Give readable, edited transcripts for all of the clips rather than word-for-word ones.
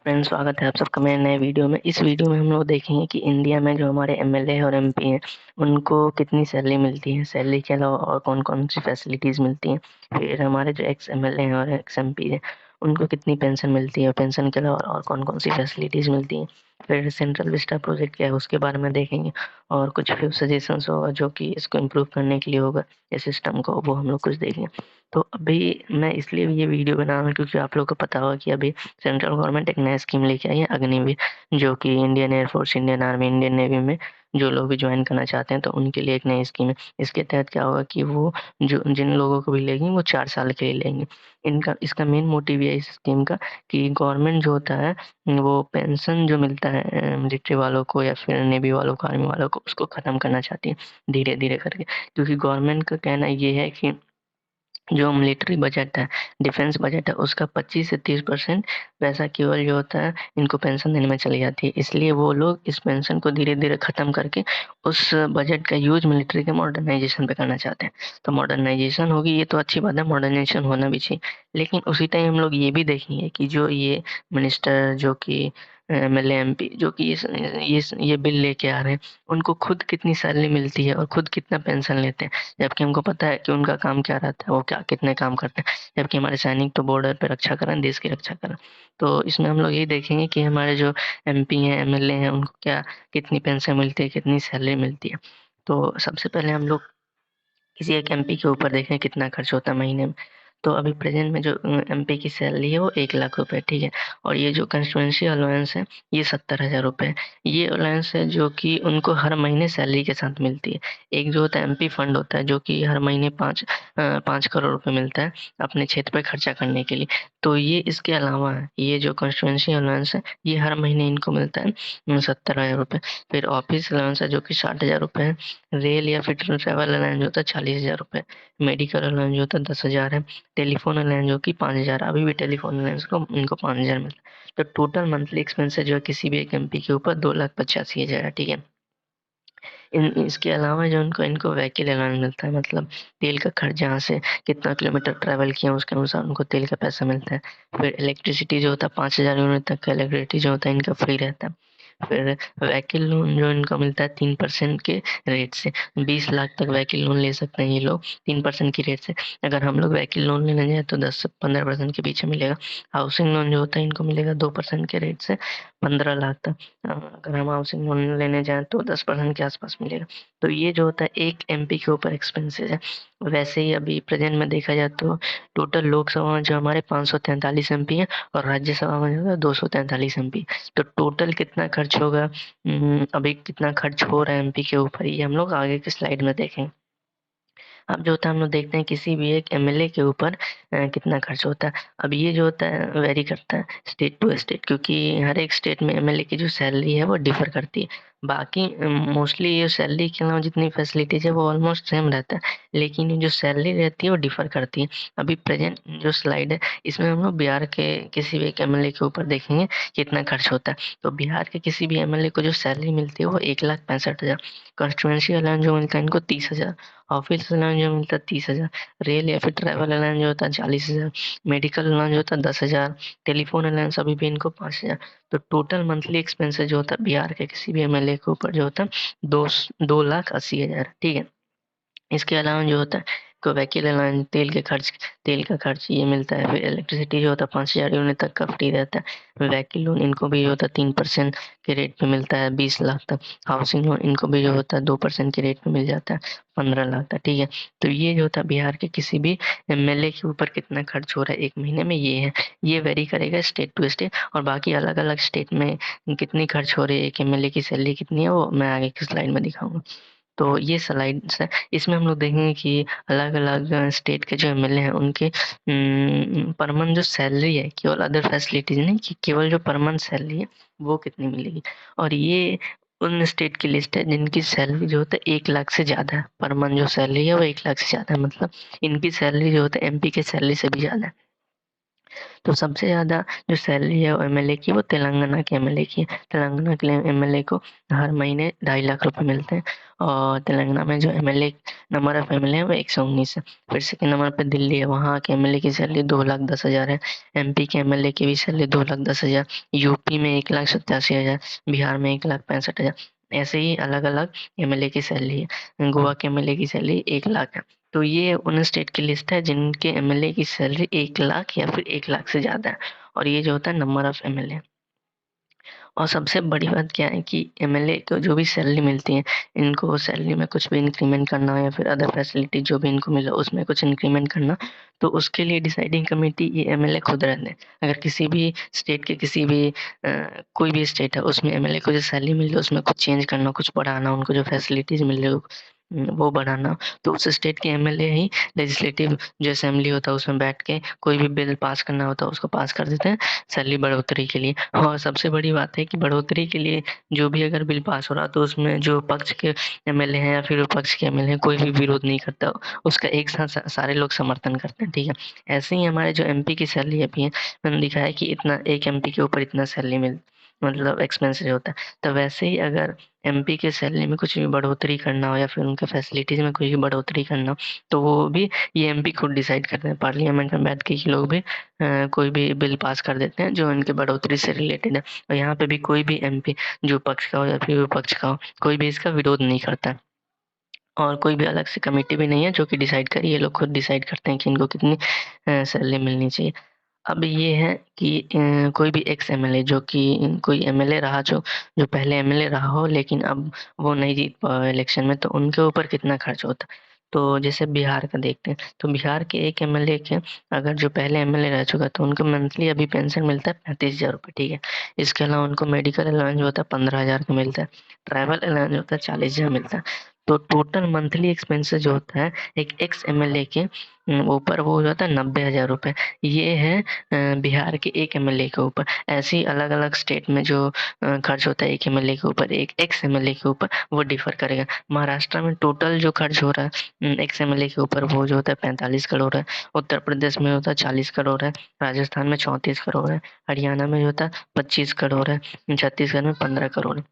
Friends, स्वागत है आप सबका मेरे नए वीडियो में। इस वीडियो में हम लोग देखेंगे कि इंडिया में जो हमारे एमएलए और एमपी हैं, उनको कितनी सैलरी मिलती है, सैलरी के अलावा और कौन-कौन सी फैसिलिटीज़ मिलती हैं। फिर हमारे जो एक्स एमएलए हैं और एक्स एमपी हैं, उनको कितनी पेंशन मिलती है, पेंशन के अलावा और कौन-कौन सी फैसिलिटीज़ मिलती हैं। फिर सेंट्रल विस्टा प्रोजेक्ट क्या है, उसके बारे में देखेंगे और कुछ फ्यू सजेशंस होगा जो कि इसको इम्प्रूव करने के लिए होगा, इस सिस्टम को, वो हम लोग कुछ देखेंगे। तो अभी मैं इसलिए ये वीडियो बना रहा हूँ क्योंकि आप लोगों को पता होगा कि अभी सेंट्रल गवर्नमेंट एक नया स्कीम लेके आई है अग्निवीर, जो कि Indian air force, Indian army, Indian navy में जो लोग भी ज्वाइन करना चाहते हैं तो उनके लिए एक नई स्कीम है। इसके तहत क्या होगा कि वो जो जिन लोगों को भी लेगी वो 4 साल के लिए लेंगे। इनका इसका मेन मोटिव ये है इस स्कीम का कि गवर्नमेंट जो होता है वो पेंशन जो मिलता है मिलिट्री वालों को या फिर नेवी वालों को, आर्मी वालों को, उसको ख़त्म करना चाहती है धीरे-धीरे करके। क्योंकि गवर्नमेंट का कहना ये है कि जो मिलिट्री बजट है, डिफेंस बजट है, उसका 25 से 30% पैसा केवल जो होता है, इनको पेंशन देने में चली जाती है। इसलिए वो लोग इस पेंशन को धीरे-धीरे खत्म करके उस बजट का यूज़ मिलिट्री के मॉडर्नाइज़ेशन पे करना चाहते हैं। तो मॉडर्नाइज़ेशन होगी ये तो अच्छी बात है, मॉडर्नाइज़ेशन होना भी चाहिए। लेकिन उसी टाइम हम लोग ये भी देखेंगे कि जो ये मिनिस्टर जो कि एमएलए, एमपी जो कि ये बिल लेके आ रहे हैं, उनको खुद कितनी सैलरी मिलती है और खुद कितना पेंशन लेते हैं। जबकि हमको पता है कि उनका काम क्या रहता है, वो क्या कितने काम करते हैं। जबकि हमारे सैनिक तो बॉर्डर पे रक्षा कर रहे हैं, देश की रक्षा कर रहे हैं। तो इसमें हम लोग यही देखेंगे कि हमारे जो एमपी हैं, एमएलए हैं, उनको क्या कितनी पेंशन मिलती है, कितनी सैलरी मिलती है। तो सबसे पहले हम लोग किसी एक एमपी के ऊपर देखें कितना खर्च होता है महीने में। तो अभी प्रेज़ेंट में जो एमपी की सैलरी है वो 1 लाख रुपए ठीक है। और ये जो कंस्टिट्यूएंसी अलाउंस है ये 70,000 रुपए है। ये अलाउंस है जो कि उनको हर महीने सैलरी के साथ मिलती है। एक जो होता है एमपी फंड होता है जो कि हर महीने 5 करोड़ रुपए मिलता है अपने क्षेत्र पे खर्चा करने के लिए। तो ये इसके अलावा है, ये जो कंस्टिट्यूएंसी अलाउंस है ये हर महीने इनको मिलता है 70,000 रुपए। फिर ऑफिस अलाउंस है जो कि 60,000 रुपए है। रेल या फिर ट्रैवल अलाउंस जो होता है 40,000 रुपए, मेडिकल अलाउंस जो होता है 10,000 है, टेलीफ़ोन अलाउंस जो कि 5,000 अभी भी टेलीफ़ोन अलाउंस को इनको 5,000 मिलता है। तो टोटल मंथली एक्सपेंसेस जो है किसी भी एक एमपी के ऊपर 2,85,000 है, ठीक है। इन इसके अलावा जो उनको इनको व्हीकल अलाउंस मिलता है मतलब तेल का खर्च जहाँ से कितना किलोमीटर ट्रैवल किया उसके अनुसार उनको तेल का पैसा मिलता है। फिर इलेक्ट्रिसिटी जो होता है 5,000 यूनिट तक का इलेक्ट्रिसिटी जो होता है इनका फ्री रहता है। फिर व्हीकल लोन जो इनको मिलता है 3% के रेट से, 20 लाख तक व्हीकल लोन ले सकते हैं ये लोग 3% की रेट से। अगर हम लोग व्हीकल लोन लेने जाएँ तो 10 से 15% के बीच में मिलेगा। हाउसिंग लोन जो होता है इनको मिलेगा 2% के रेट से 15 लाख तक। अगर हम हाउसिंग लोन लेने जाएँ तो 10% के आस-पास मिलेगा। तो ये जो होता है एक एमपी के ऊपर एक्सपेंसेस है। वैसे ही अभी प्रेज़ेंट में देखा जाए तो टोटल लोकसभा में जो हमारे 543 एमपी हैं और राज्यसभा में जो है 243 एमपी। तो टोटल कितना खर्च होगा अभी कितना खर्च हो रहा है एमपी के ऊपर ये हम लोग आगे की स्लाइड में देखेंगे। अब जो होता है हम लोग देखते हैं किसी भी एक एमएलए के ऊपर कितना खर्च होता है। अब ये जो होता है वेरी करता है स्टेट टू स्टेट क्योंकि हर एक स्टेट में एमएलए की जो सैलरी है वो डिफ़र करती है। बाकी मोस्टली ये सैलरी के अलावा जितनी फैसिलिटीज़ है वो ऑलमोस्ट सेम रहता है। लेकिन ये जो सैलरी रहती है वो डिफ़र करती है। अभी प्रेज़ेंट जो स्लाइड है इसमें हम लोग बिहार के किसी भी एक एमएलए के ऊपर देखेंगे कितना खर्च होता है। तो बिहार के किसी भी एमएलए को जो सैलरी मिलती है वो 1,65,000 कॉन्स्टिट्यूएंसी अलाउंस जो मिलता है इनको 30,000 ऑफिस अलाउंस जो मिलता है 30,000 रेल या फिर ट्रैवल अलाउंस जो होता है 40,000 मेडिकल अलाउंस जो होता है 10,000 टेलीफ़ोन अलाउंस अभी भी इनको 5,000 तो टोटल मंथली एक्सपेंसेस जो होता है बिहार के किसी भी एमएलए के ऊपर जो होता है 2,80,000 ठीक है। इसके अलावा जो होता है को व्हीकल अलाउंस तेल का खर्च ये मिलता है। फिर इलेक्ट्रिसिटी जो होता है 5,000 यूनिट तक का फ्री रहता है। व्हीकल लोन इनको भी जो होता है 3% के रेट पे मिलता है 20 लाख तक। हाउसिंग लोन इनको भी जो होता है 2% के रेट पे मिल जाता है 15 लाख तक, ठीक है। तो ये जो होता है बिहार के किसी भी एमएलए के ऊपर कितना खर्च हो रहा है 1 महीने में ये है। ये वेरी करेगा स्टेट टू स्टेट और बाकी अलग-अलग स्टेट में कितनी खर्च हो रही है, एक एमएलए की सैलरी कितनी है वो मैं आगे की स्लाइड में दिखाऊँगा। तो ये स्लाइड्स है, इसमें हम लोग देखेंगे कि अलग-अलग स्टेट के जो एमएलए हैं उनके पर मंथ जो सैलरी है केवल अदर फैसिलिटीज़ नहीं कि केवल जो पर मंथ सैलरी है वो कितनी मिलेगी और ये उन स्टेट की लिस्ट है जिनकी सैलरी जो होता है 1 लाख से ज़्यादा है। पर मंथ जो सैलरी है वो 1 लाख से ज़्यादा है मतलब इनकी सैलरी जो होता है एमपी के सैलरी से भी ज़्यादा है। तो सबसे ज़्यादा जो सैलरी है वो एमएलए की, वो तेलंगाना के एमएलए की है। तेलंगाना के एमएलए को हर महीने 2.5 लाख रुपए मिलते हैं और तेलंगाना में जो एमएलए नंबर ऑफ एमएलए है वो 119 है। फिर सेकंड नंबर पे दिल्ली है, वहाँ के एमएलए की सैलरी 2,10,000 है। एमपी के एमएलए की भी सैलरी 2,10,000, यूपी में 1,87,000, बिहार में 1,65,000। ऐसे ही अलग-अलग एमएलए की सैलरी है। गोवा के एमएलए की सैलरी 1 लाख है। तो ये उन स्टेट की लिस्ट है जिनके एमएलए की सैलरी 1 लाख या फिर 1 लाख से ज़्यादा है और ये जो होता है नंबर ऑफ एमएलए। और सबसे बड़ी बात क्या है कि एमएलए को जो भी सैलरी मिलती है, इनको सैलरी में कुछ भी इंक्रीमेंट करना या फिर अदर फैसिलिटी जो भी इनको मिला उसमें कुछ इंक्रीमेंट करना, तो उसके लिए डिसाइडिंग कमिटी ये एमएलए खुद रहते हैं। अगर किसी भी स्टेट के किसी भी कोई भी स्टेट है उसमें एमएलए को जो सैलरी मिल रही है उसमें कुछ चेंज करना, कुछ बढ़ाना, उनको जो फैसिलिटीज़ मिल रही है वो बढ़ाना, तो उस स्टेट के एमएलए ही लेजिस्लेटिव जो असेंबली होता है उसमें बैठ के कोई भी बिल पास करना होता है उसको पास कर देते हैं सैलरी बढ़ोतरी के लिए। और सबसे बड़ी बात है कि बढ़ोतरी के लिए जो भी अगर बिल पास हो रहा तो उसमें जो पक्ष के एमएलए हैं या फिर विपक्ष के एमएलए हैं कोई भी विरोध नहीं करता, उसका एक साथ सारे लोग समर्थन करते हैं, ठीक है। ऐसे ही हमारे जो एमपी की सैलरी अभी है, मैंने दिखाया कि इतना एक एमपी के ऊपर इतना सैलरी मतलब एक्सपेंसिव होता है। तो वैसे ही अगर एमपी के सैलरी में कुछ भी बढ़ोतरी करना हो या फिर उनके फैसिलिटीज़ में कोई भी बढ़ोतरी करना हो, तो वो भी ये एमपी खुद डिसाइड करते हैं। पार्लियामेंट में बैठ के ही लोग भी कोई भी बिल पास कर देते हैं जो इनके बढ़ोतरी से रिलेटेड है और यहाँ पे भी कोई भी एमपी जो पक्ष का हो या फिर विपक्ष का हो, कोई भी इसका विरोध नहीं करता है। और कोई भी अलग से कमेटी भी नहीं है जो कि डिसाइड करे, ये लोग खुद डिसाइड करते हैं कि इनको कितनी सैलरी मिलनी चाहिए। अब ये है कि कोई भी एक्स एमएलए जो कि कोई एमएलए रहा जो पहले एमएलए रहा हो लेकिन अब वो नहीं जीत पाए इलेक्शन में, तो उनके ऊपर कितना खर्च होता है। तो जैसे बिहार का देखते हैं, तो बिहार के एक एमएलए के अगर जो पहले एमएलए रह चुका तो उनको मंथली अभी पेंशन मिलता है 35,000 रुपए, ठीक है। इसके अलावा उनको मेडिकल अलाउंस जो होता है 15,000 का मिलता है, ट्रैवल अलाउंस होता है 40,000 मिलता है। तो टोटल मंथली एक्सपेंसेस जो होता है एक एक्स एमएलए के ऊपर वो हो जाता है 90,000 रुपए। ये है बिहार के एक एमएलए के ऊपर। ऐसे ही अलग-अलग स्टेट में जो खर्च होता है एक एमएलए के ऊपर, एक एक्स एमएलए के ऊपर, वो डिफ़र करेगा। महाराष्ट्र में टोटल जो खर्च हो रहा है एक्स एमएलए के ऊपर वो जो होता है 45 करोड़ है, उत्तर प्रदेश में होता है 40 करोड़ है, राजस्थान में 34 करोड़ है, हरियाणा में जो होता है 25 करोड़ है, छत्तीसगढ़ में 15 करोड़ है।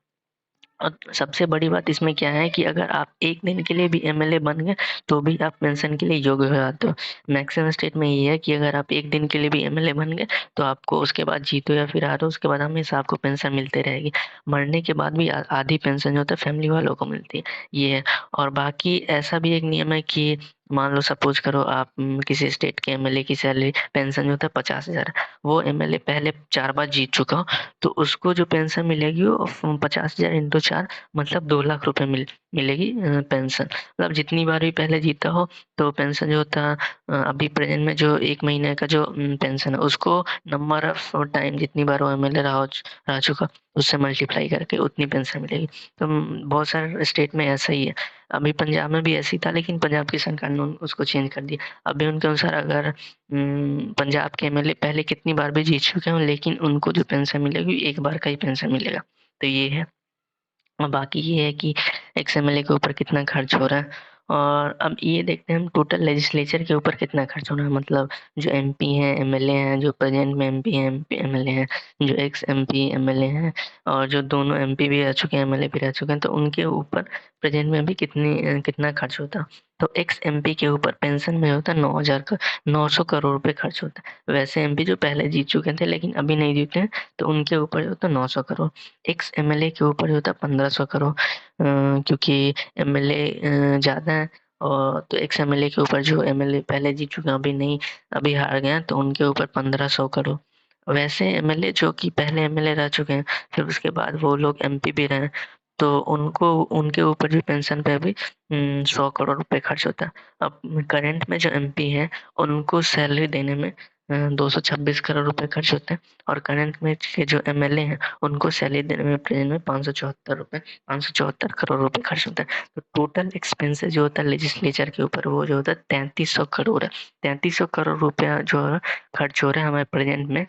और सबसे बड़ी बात इसमें क्या है कि अगर आप एक दिन के लिए भी एमएलए बन गए, तो भी आप पेंशन के लिए योग्य हो जाते हो। मैक्सिमम स्टेट में ये है कि अगर आप एक दिन के लिए भी एमएलए बन गए, तो आपको उसके बाद जीतो या फिर हारो, उसके बाद हमेशा आपको पेंशन मिलती रहेगी। मरने के बाद भी आधी पेंशन जो होता है फैमिली वालों को मिलती है, ये है। और बाकी ऐसा भी एक नियम है कि मान लो सपोज़ करो आप किसी स्टेट के एमएलए की सैलरी पेंशन जो होता है 50,000 है, वो एमएलए पहले 4 बार जीत चुका हो, तो उसको जो पेंशन मिलेगी वो 50,000 इंटू 4 मतलब 2 लाख रुपए मिलेगी पेंशन। मतलब जितनी बार भी पहले जीता हो तो पेंशन जो होता है अभी प्रेज़ेंट में जो 1 महीने का जो पेंशन है उसको नंबर ऑफ टाइम जितनी बार वो एमएलए रह चुका उससे मल्टीप्लाई करके उतनी पेंशन मिलेगी। तो बहुत सारे स्टेट में ऐसा ही है। अभी पंजाब में भी ऐसे ही था लेकिन पंजाब की सरकार ने उसको चेंज कर दिया। अभी उनके अनुसार अगर पंजाब के एमएलए पहले कितनी बार भी जीत चुके हों लेकिन उनको जो पेंशन मिलेगी एक बार का ही पेंशन मिलेगा। तो ये है। और बाकी ये है कि एक्सएमएलए के ऊपर कितना खर्च हो रहा है और अब ये देखते हैं हम टोटल लेजिस्लेचर के ऊपर कितना खर्च हो रहा है। मतलब जो एमपी हैं, एमएलए हैं, जो प्रेज़ेंट में एमपी हैं, एमपी एमएलए हैं, जो एक्स एमपी, एमएलए हैं और जो दोनों एमपी भी रह चुके हैं, एमएलए भी रह चुके हैं, तो उनके ऊपर प्रेज़ेंट में अभी कितना खर्च होता है। तो एक्स एमपी के ऊपर पेंशन में होता है 900 करोड़ रुपए खर्च होता है। वैसे एमपी जो पहले जीत चुके थे लेकिन अभी नहीं जीते हैं, तो उनके ऊपर होता है 900 करोड़। एक्स एमएलए के ऊपर जो होता है 1500 करोड़ क्योंकि एमएलए ज़्यादा है और तो एक्स एमएलए के ऊपर जो एमएलए पहले जीत चुके हैं अभी हार गए हैं तो उनके ऊपर 1500 करोड़। वैसे एमएलए जो कि पहले एमएलए रह चुके हैं फिर उसके बाद वो लोग एमपी भी रहे हैं तो उनको उनके ऊपर भी पेंशन पे अभी 100 करोड़ रुपए खर्च होता है। अब करंट में जो एमपी हैं उनको सैलरी देने में 226 करोड़ रुपए खर्च होते हैं और करंट में के जो एमएलए हैं उनको सैलरी देने में प्रेज़ेंट में 574 करोड़ रुपए खर्च होता है। तो टोटल एक्सपेंसेस जो होता है लेजिस्लेचर के ऊपर वो जो होता है 3300 करोड़ है। 3300 करोड़ रुपया जो है खर्च हो रहा है हमारे प्रेज़ेंट में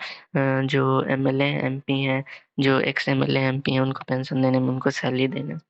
जो एमएलए, एमपी हैं, जो एक्स एमएलए, एमपी हैं उनको पेंशन देने में, उनको सैलरी देने में।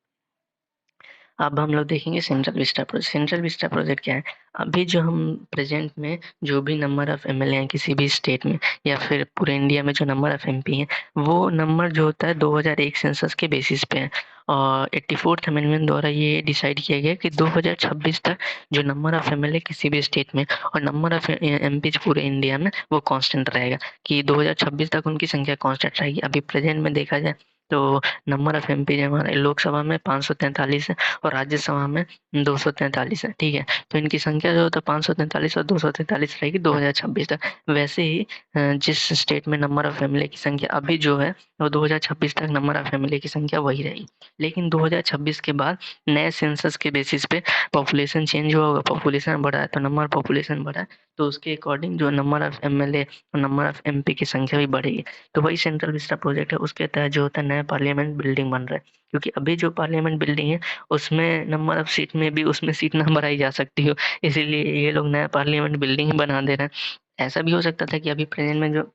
अब हम लोग देखेंगे central Vista project. Central Vista project क्या है? अभी जो हम प्रेजेंट में जो भी नंबर ऑफ एमएलए हैं किसी भी स्टेट में या फिर पूरे इंडिया में जो नंबर ऑफ एमपी हैं, वो नंबर जो होता है 2001 सेंसस के बेसिस पे है। और 84th अमेंडमेंट द्वारा ये डिसाइड किया गया कि 2026 तक जो नंबर ऑफ एमएलए किसी भी स्टेट में और नंबर ऑफ एमपी पूरे इंडिया में वो कांस्टेंट रहेगा, कि 2026 तक उनकी संख्या कांस्टेंट रहेगी। अभी प्रेजेंट में देखा जाए तो नंबर ऑफ एमपी जो हमारे लोकसभा में 543 है और राज्यसभा में 243 है, ठीक है। तो इनकी संख्या जो होता है 543 और 243 रहेगी 2026 तक। वैसे ही जिस स्टेट में नंबर ऑफ एमएलए की संख्या अभी जो है वो 2026 तक नंबर ऑफ एमएलए की संख्या वही रहेगी। लेकिन 2026 के बाद नए सेंसस के बेसिस पे पॉपुलेशन चेंज हुआ होगा, पॉपुलेशन बढ़ा है तो नंबर पॉपुलेशन बढ़ा है तो उसके अकॉर्डिंग जो नंबर ऑफ एमएलए और नंबर ऑफ एमपी की संख्या भी बढ़ेगी। तो वही सेंट्रल विस्टा प्रोजेक्ट है, उसके तहत जो होता है नया पार्लियामेंट बिल्डिंग बन रहा है। क्योंकि अभी जो पार्लियामेंट बिल्डिंग है उसमें नंबर ऑफ सीट में भी उसमें सीट ना बढ़ाई जा सकती हो, इसीलिए ये लोग नया पार्लियामेंट बिल्डिंग ही बना दे रहे हैं। ऐसा भी हो सकता था कि अभी प्रेजेंट में जो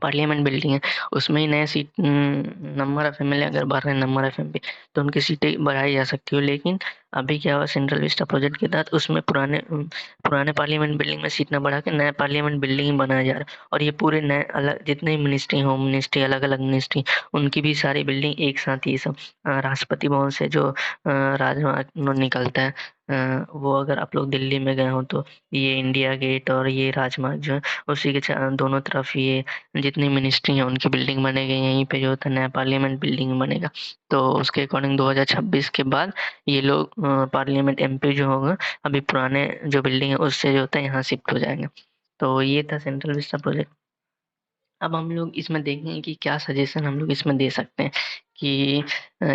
पार्लियामेंट बिल्डिंग है उसमें ही नए सीट नंबर ऑफ एमएलए अगर बढ़ रहे हैं नंबर ऑफ एमपी तो उनकी सीटें बढ़ाई जा सकती हो। लेकिन अभी क्या हुआ सेंट्रल विस्टा प्रोजेक्ट के तहत उसमें पुराने पार्लियामेंट बिल्डिंग में सीट ना बढ़ा के नया पार्लियामेंट बिल्डिंग ही बनाया जा रहा है। और ये पूरे नए अलग जितने मिनिस्ट्री होम मिनिस्ट्री अलग अलग मिनिस्ट्री उनकी भी सारी बिल्डिंग एक साथ ही सब राष्ट्रपति भवन से जो राजमार्ग निकलता है, वो अगर आप लोग दिल्ली में गए हो तो ये इंडिया गेट और ये राजमार्ग जो है उसी के दोनों तरफ ये जितनी मिनिस्ट्री है उनकी बिल्डिंग बनेगी। यहीं पे जो होता है नया पार्लियामेंट बिल्डिंग बनेगा। तो उसके अकॉर्डिंग 2026 के बाद ये लोग पार्लियामेंट एमपी जो होगा अभी पुराने जो बिल्डिंग है उससे जो होता है यहाँ शिफ्ट हो जाएंगे। तो ये था सेंट्रल विस्टा प्रोजेक्ट। अब हम लोग इसमें देखेंगे कि क्या सजेशन हम लोग इसमें दे सकते हैं कि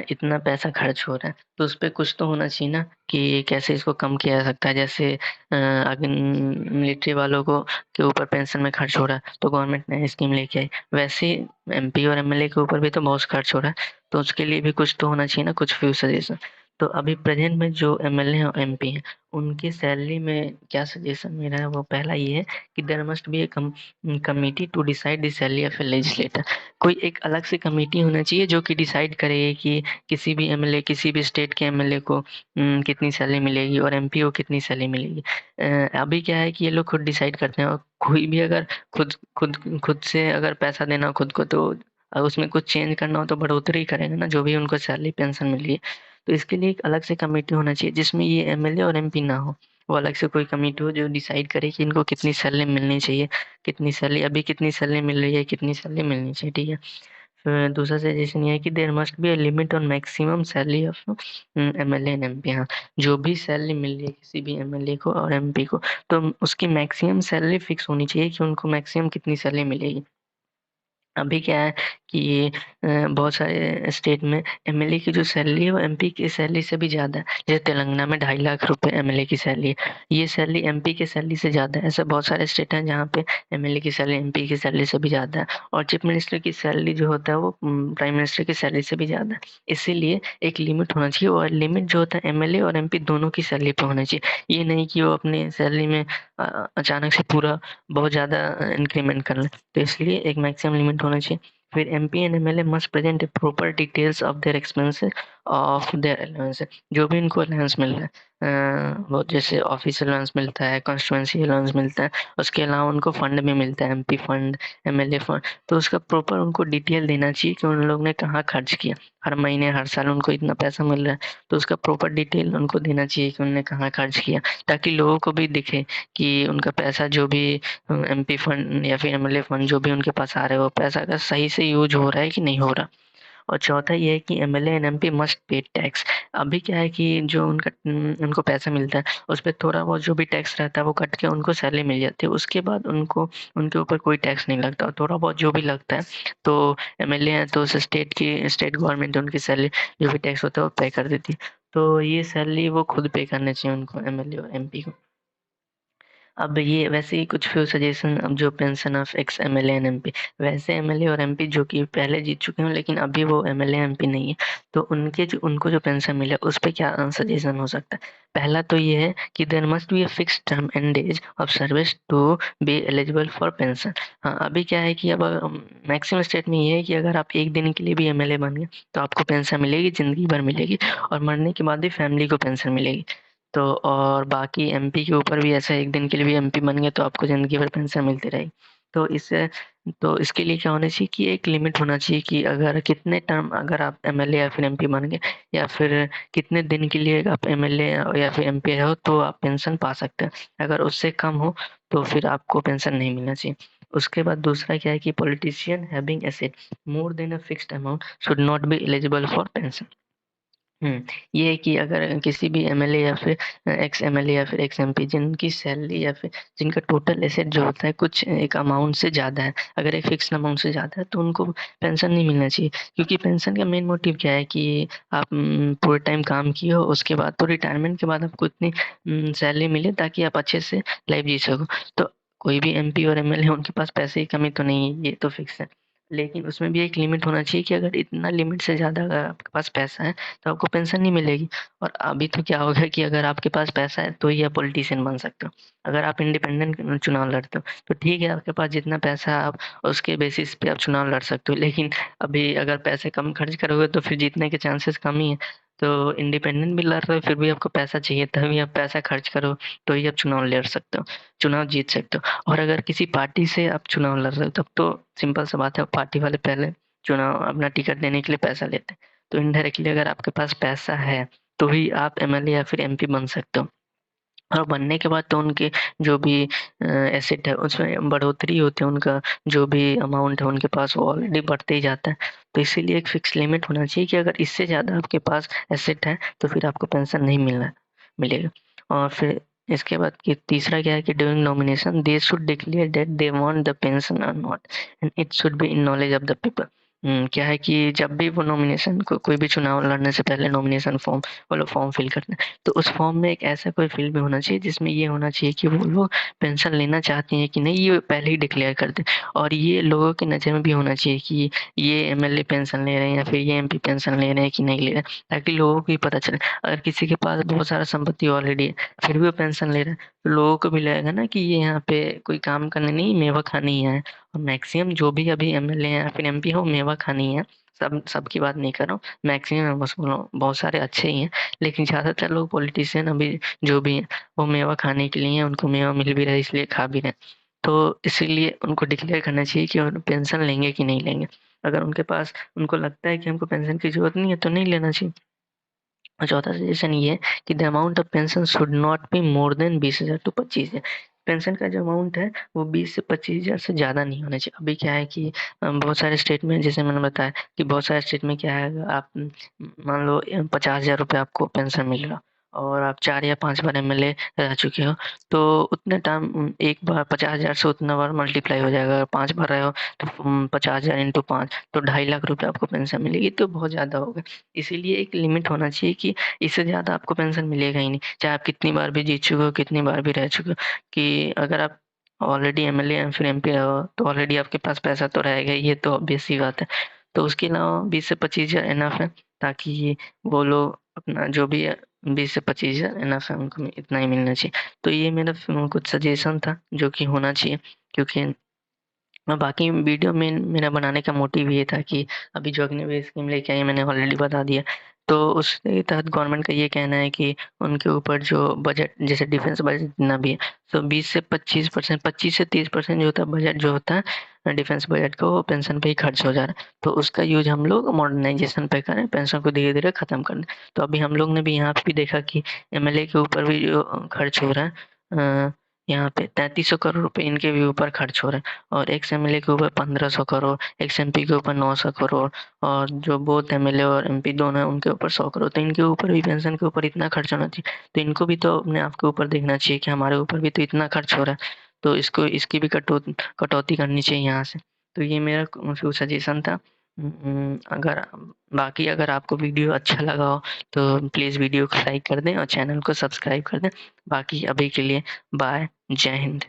इतना पैसा खर्च हो रहा है तो उस पे कुछ तो होना चाहिए ना कि कैसे इसको कम किया जा सकता है। जैसे अगर मिलिट्री वालों को के ऊपर पेंशन में खर्च हो रहा है तो गवर्नमेंट ने स्कीम लेके आई, वैसे एमपी और एमएलए के ऊपर भी तो बहुत खर्च हो रहा है तो उसके लिए भी कुछ तो होना चाहिए ना, कुछ फ्यू सजेशन। तो अभी प्रेजेंट में जो एमएलए हैं और एमपी हैं उनकी सैलरी में क्या सजेशन मेरा है वो पहला ये है कि there must be a committee to decide the salary of a legislator. कोई एक अलग से कमेटी होना चाहिए जो कि डिसाइड करे कि किसी भी एमएलए किसी भी स्टेट के एमएलए को कितनी सैलरी मिलेगी और एमपी को कितनी सैलरी मिलेगी। अभी क्या है कि ये लोग खुद डिसाइड करते हैं और कोई भी अगर खुद खुद खुद से अगर पैसा देना हो खुद को तो उसमें कुछ चेंज करना हो तो बढ़ोतरी ही करेंगे ना, जो भी उनको सैलरी पेंशन मिल रही है। तो इसके लिए एक अलग से कमेटी होना चाहिए जिसमें ये एमएलए और एमपी ना हो, वो अलग से कोई कमेटी हो जो डिसाइड करे कि इनको कितनी सैलरी मिलनी चाहिए, कितनी सैलरी अभी कितनी सैलरी मिल रही है, कितनी सैलरी मिलनी चाहिए, ठीक है। फिर दूसरा सजेशन ये है कि there must be a limit on maximum salary of MLA and MP. हाँ, जो भी सैलरी मिल रही है किसी भी एमएलए को और एमपी को तो उसकी मैक्सिमम सैलरी फिक्स होनी चाहिए कि उनको मैक्सिमम कितनी सैलरी मिलेगी। अभी क्या है कि बहुत सारे स्टेट में एमएलए की जो सैलरी है वो एमपी की सैलरी से भी ज़्यादा है। जैसे तेलंगाना में 2.5 लाख रुपए एमएलए की सैलरी है, ये सैलरी एमपी की सैलरी से ज़्यादा है। ऐसे बहुत सारे स्टेट हैं जहाँ पे एमएलए की सैलरी एमपी की सैलरी से भी ज़्यादा है और चीफ मिनिस्टर की सैलरी जो होता है वो प्राइम मिनिस्टर की सैलरी से भी ज़्यादा है। इसीलिए एक लिमिट होना चाहिए और लिमिट जो होता है एमएलए और एमपी दोनों की सैलरी पे होना चाहिए। ये नहीं कि वो अपने सैलरी में अचानक से पूरा बहुत ज़्यादा इंक्रीमेंट कर लें। तो इसलिए एक मैक्सिमम लिमिट होना चाहिए। फिर MP and MLA must present proper details of their expenses of their allowance. जो भी इनको अलाउंस मिल रहा है वो जैसे ऑफिस अलाउंस मिलता है, कॉन्स्टिट्यूंसी अलाउंस मिलता है, उसके अलावा उनको फंड भी मिलता है, एमपी फंड, एमएलए फंड। तो उसका प्रॉपर उनको डिटेल देना चाहिए कि उन लोग ने कहाँ खर्च किया। हर महीने हर साल उनको इतना पैसा मिल रहा है तो उसका प्रॉपर डिटेल उनको देना चाहिए कि उन्होंने कहाँ खर्च किया, ताकि लोगों को भी दिखे कि उनका पैसा जो भी एमपी फंड या फिर एमएलए फंड जो भी उनके पास आ रहा है वो पैसा का सही से यूज हो रहा है कि नहीं हो रहा। और चौथा ये है कि MLA and MP must pay tax. अभी क्या है कि जो उनको पैसा मिलता है उस पे थोड़ा बहुत जो भी टैक्स रहता है वो कट के उनको सैलरी मिल जाती है, उसके बाद उनको उनके ऊपर कोई टैक्स नहीं लगता और थोड़ा बहुत जो भी लगता है तो एमएलए है तो उस स्टेट गवर्नमेंट उनकी सैलरी जो भी टैक्स होता है वो पे कर देती है। तो ये सैलरी वो खुद पे करने चाहिए उनको, एमएलए और एमपी को। अब ये वैसे ही कुछ फ्यू सजेशन, अब जो pension of ex MLA and MP, वैसे एमएलए और एमपी जो कि पहले जीत चुके हैं लेकिन अभी वो एमएलए एमपी नहीं है, तो उनको जो पेंशन मिले उस पे क्या सजेशन हो सकता है। पहला तो ये है कि there must be a fixed term and age of service to be eligible for pension. हाँ, अभी क्या है कि अब मैक्सिमम स्टेट में ये है कि अगर आप एक दिन के लिए भी एमएलए बन गए तो आपको पेंशन मिलेगी, जिंदगी भर मिलेगी, और मरने के बाद भी फैमिली को पेंशन मिलेगी। तो और बाकी एमपी के ऊपर भी ऐसा, एक दिन के लिए भी एमपी बन गए तो आपको ज़िंदगी भर पेंशन मिलती रहेगी। तो इससे, तो इसके लिए क्या होना चाहिए कि एक लिमिट होना चाहिए कि अगर कितने टर्म अगर आप एमएलए या फिर एमपी बन गए, या फिर कितने दिन के लिए आप एमएलए या फिर एमपी हो तो आप पेंशन पा सकते हैं। अगर उससे कम हो तो फिर आपको पेंशन नहीं मिलना चाहिए। उसके बाद दूसरा क्या है कि politician having asset more than a fixed amount should not B eligible for pension. ये है कि अगर किसी भी एमएलए या फिर एक्स एमएलए या फिर एक्स एमपी जिनकी सैलरी या फिर जिनका टोटल एसेट जो होता है कुछ एक अमाउंट से ज़्यादा है, अगर एक फिक्स अमाउंट से ज़्यादा है तो उनको पेंशन नहीं मिलना चाहिए। क्योंकि पेंशन का मेन मोटिव क्या है कि आप पूरे टाइम काम किए हो, उसके बाद तो रिटायरमेंट के बाद आपको इतनी सैलरी मिले ताकि आप अच्छे से लाइफ जी सको। तो कोई भी एमपी और एमएलए उनके पास पैसे की कमी तो नहीं है, ये तो फिक्स है। लेकिन उसमें भी एक लिमिट होना चाहिए कि अगर इतना लिमिट से ज़्यादा अगर आपके पास पैसा है तो आपको पेंशन नहीं मिलेगी। और अभी तो क्या हो गया कि अगर आपके पास पैसा है तो ही आप पॉलिटिशियन बन सकते हो। अगर आप इंडिपेंडेंट चुनाव लड़ते हो तो ठीक है, आपके पास जितना पैसा है आप उसके बेसिस पे आप चुनाव लड़ सकते हो। लेकिन अभी अगर पैसे कम खर्च करोगे तो फिर जीतने के चांसेस कम ही है। तो इंडिपेंडेंट भी लड़ रहे हो फिर भी आपको पैसा चाहिए, तभी आप पैसा खर्च करो तो ही आप चुनाव लड़ सकते हो, चुनाव जीत सकते हो। और अगर किसी पार्टी से आप चुनाव लड़ रहे हो तब तो सिंपल सा बात है, पार्टी वाले पहले चुनाव अपना टिकट देने के लिए पैसा लेते हैं। तो इनडायरेक्टली अगर आपके पास पैसा है तो ही आप एमएलए या फिर एमपी बन सकते हो। और बनने के बाद तो उनके जो भी एसेट है उसमें बढ़ोतरी होती है, उनका जो भी अमाउंट है उनके पास वो ऑलरेडी बढ़ते ही जाता है। तो इसीलिए एक फिक्स लिमिट होना चाहिए कि अगर इससे ज़्यादा आपके पास एसेट है तो फिर आपको पेंशन नहीं मिलेगा। और फिर इसके बाद कि तीसरा क्या है कि during nomination they should declare that they want the pension और not, and it should be in knowledge of the people. क्या है कि जब भी वो नॉमिनेशन कोई भी चुनाव लड़ने से पहले नॉमिनेशन फॉर्म वो लोग फॉर्म फिल करते हैं, तो उस फॉर्म में एक ऐसा कोई फील्ड भी होना चाहिए जिसमें ये होना चाहिए कि वो लोग पेंशन लेना चाहते हैं कि नहीं, ये पहले ही डिक्लेयर कर दें। और ये लोगों की नज़र में भी होना चाहिए कि ये एमएलए पेंशन ले रहे हैं या फिर ये एमपी पेंशन ले रहे हैं कि नहीं ले रहे हैं, ताकि लोगों को भी पता चले। अगर किसी के पास बहुत सारा संपत्ति ऑलरेडी है फिर भी वो पेंशन ले रहा है, तो लोगों को भी लगेगा ना कि ये यहाँ पे कोई काम करने नहीं, मेवा खाने ही आए हैं। और मैक्सिमम जो भी अभी एमएलए हैं या फिर एमपी हो, मेवा खाने ही है। सबकी बात नहीं कर रहा हूँ, मैक्सिमम मैं बस बोल रहा हूँ, बहुत सारे अच्छे ही हैं। लेकिन ज़्यादातर लोग पॉलिटिशियन अभी जो भी हैं वो मेवा खाने के लिए हैं, उनको मेवा मिल भी रहा है इसलिए खा भी रहे हैं। तो इसीलिए उनको डिक्लेयर करना चाहिए कि वो पेंशन लेंगे कि नहीं लेंगे। अगर उनके पास उनको लगता है कि हमको पेंशन की ज़रूरत नहीं है तो नहीं लेना चाहिए। और चौथा सजेशन ये है कि the amount of pension should not be more than 20,000 to 25,000। Pension का जो अमाउंट है वो 20 से 25,000 से ज़्यादा नहीं होना चाहिए। अभी क्या है कि बहुत सारे स्टेट में, जैसे मैंने बताया कि बहुत सारे स्टेट में क्या है, आप मान लो 50,000 रुपये आपको पेंशन मिल रहा और आप 4 या 5 बार एमएलए रह चुके हो, तो उतने टाइम एक बार 50,000 से उतना बार मल्टीप्लाई हो जाएगा। अगर 5 बार रहे हो तो 50,000 इंटू 5 तो 2.5 लाख रुपए आपको पेंशन मिलेगी, तो बहुत ज़्यादा होगा। इसीलिए एक लिमिट होना चाहिए कि इससे ज़्यादा आपको पेंशन मिलेगा ही नहीं, चाहे आप कितनी बार भी जीत चुके हो, कितनी बार भी रह चुके हो। कि अगर आप ऑलरेडी एमएलए या फिर एमपी हो, तो ऑलरेडी आपके पास पैसा तो रहेगा ही, ये तो ऑब्वियस सी बात है। तो उसके अलावा 20 से 25,000 इनफ है, ताकि वो लोग अपना जो भी है 20 से 25,000 इनफ है, उनको इतना ही मिलना चाहिए। तो ये मेरा कुछ सजेशन था जो कि होना चाहिए, क्योंकि बाकी वीडियो में मेरा बनाने का मोटिव ये था कि अभी जो अग्निवीर स्कीम लेके आई है मैंने ऑलरेडी बता दिया। तो उसके तहत गवर्नमेंट का ये कहना है कि उनके ऊपर जो बजट, जैसे डिफेंस बजट जितना भी है, तो 20 से 25%, 25 से 30% जो होता है बजट जो होता है डिफेंस बजट का, वो पेंशन पे ही खर्च हो जा रहा है। तो उसका यूज़ हम लोग मॉडर्नाइज़ेशन पे करें, पेंशन को धीरे-धीरे खत्म कर दें। तो अभी हम लोग ने भी यहाँ पे भी देखा कि एमएलए के ऊपर भी जो खर्च हो रहा है, यहाँ पे 3300 करोड़ रुपए इनके भी ऊपर खर्च हो रहे हैं। और एक्स एमएलए के ऊपर 1500 करोड़, एक्स एमपी के ऊपर 900 करोड़, और जो बोथ एमएलए और एमपी दोनों हैं उनके ऊपर 100 करोड़। तो इनके ऊपर भी पेंशन के ऊपर इतना खर्च होना चाहिए। तो इनको भी तो अपने आप के ऊपर देखना चाहिए कि हमारे ऊपर भी तो इतना खर्च हो रहा है, तो इसकी भी कटौती करनी चाहिए यहाँ से। तो ये मेरा सजेशन था। अगर बाकी अगर आपको वीडियो अच्छा लगा हो तो प्लीज़ वीडियो को लाइक कर दें और चैनल को सब्सक्राइब कर दें। बाकी अभी के लिए बाय, जय हिंद।